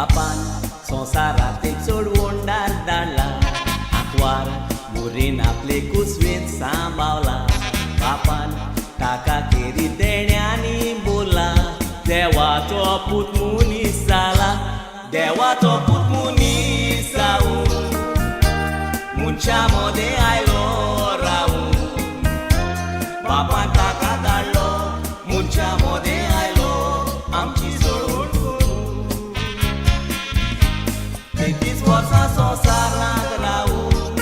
बापान संवसारात एक सोडवोंडार धाडला आंकवार मुरीन आपले कुसवेत सांबाळला बापान ताका केरी देण्यानी बोला देवाचो पूत मुनीस जाला देवाचो पूत मुनीस जाऊन मनशा मध्ये आयलो रावून बापान ताका धाडलो मनशा मध्ये आयलो आमची सोडून 33 वर्सां संवसारांत रावून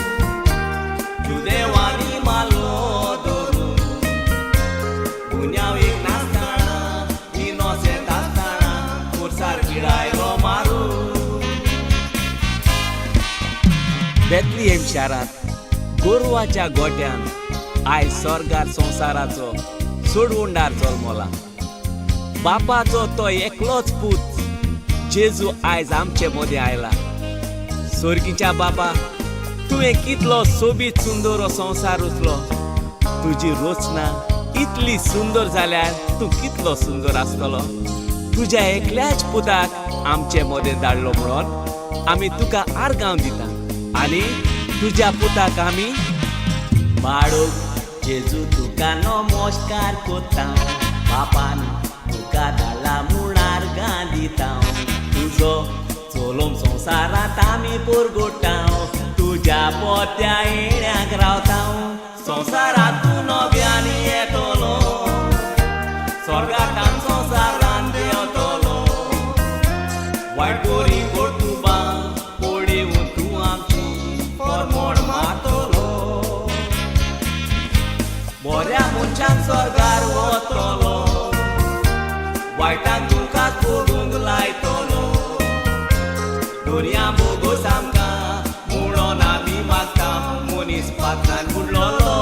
देवानी मालो धरून गुन्यांव एक नासतना इनोसेंट आसतना खुर्सार गिरायलो मारून बेथलेहेम शारांत गोरवाच्या गोट्यान आयज स्वर्गार संवसाराचो सोडवोंडार जल्मला बापाचो तो एकलोच पूत जेजू आयज आमचे मदें आयला स्वर्गीच्या बापा तुवें कितलो सोबीत सुंदर हो संवसार उचलो तुजी रचना इतली सुंदर जाल्यार तूं कितलो सुंदर आसतलो तुज्या एकल्याच पुताक आमचे मदें धाडलो म्हणून आमी तुका आर्गांव दिता आनी तुज्या पुताक आमी बाळूक जेजू तुका नमस्कार कोत्ता बापान तुका धाडला म्हूण आर्गां दिता तुजो चलोम संवसारांत आमी पोरगोट्टाव तुज्या पोत्या येण्याक रावता संवसारांत तूं नव्यानी येतलो स्वर्गांत संवसारांत देंवतलो वायट बरी कोर्तुबां पळेवून तूं आमची परमोण मातलो बऱ्या मनशाक स्वर्गार वतलो वायटाक तुका सोडूंक लायतलो दुनिया बोगोस आमकां म्हणून आमी मागता मनीस पात्रान बुडलोलो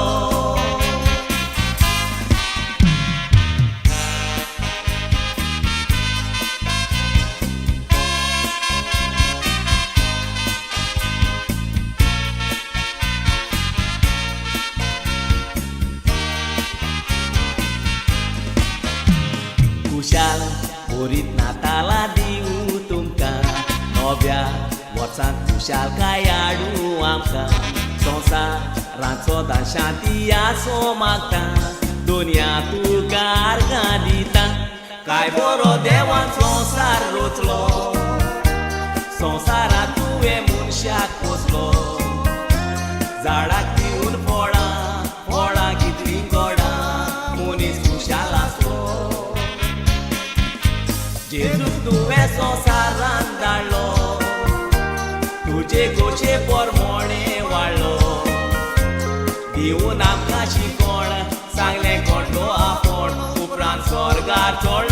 खुशाल बरीत नाताला दिवू तुमकां नव्या वर्सांत खुशालकाय हाडूं आमकां संवसाराचो शांती आसो मागता दुनिया तुका आर्गां दिता काय बरो देवान संवसार रचलो संवसारांत तुवें मनशाक पोसलो झाडाक दिवन फळां फळां कितलीं गोडां मनीस खुशाल आसलो जेजू तुवें संवसारांत धाडलो तुजे गोशे परमोणे वाडलो दिवून आमकां शिकोण सांगलें कोण तो आपोण उपरांत स्वर्गार चोडलो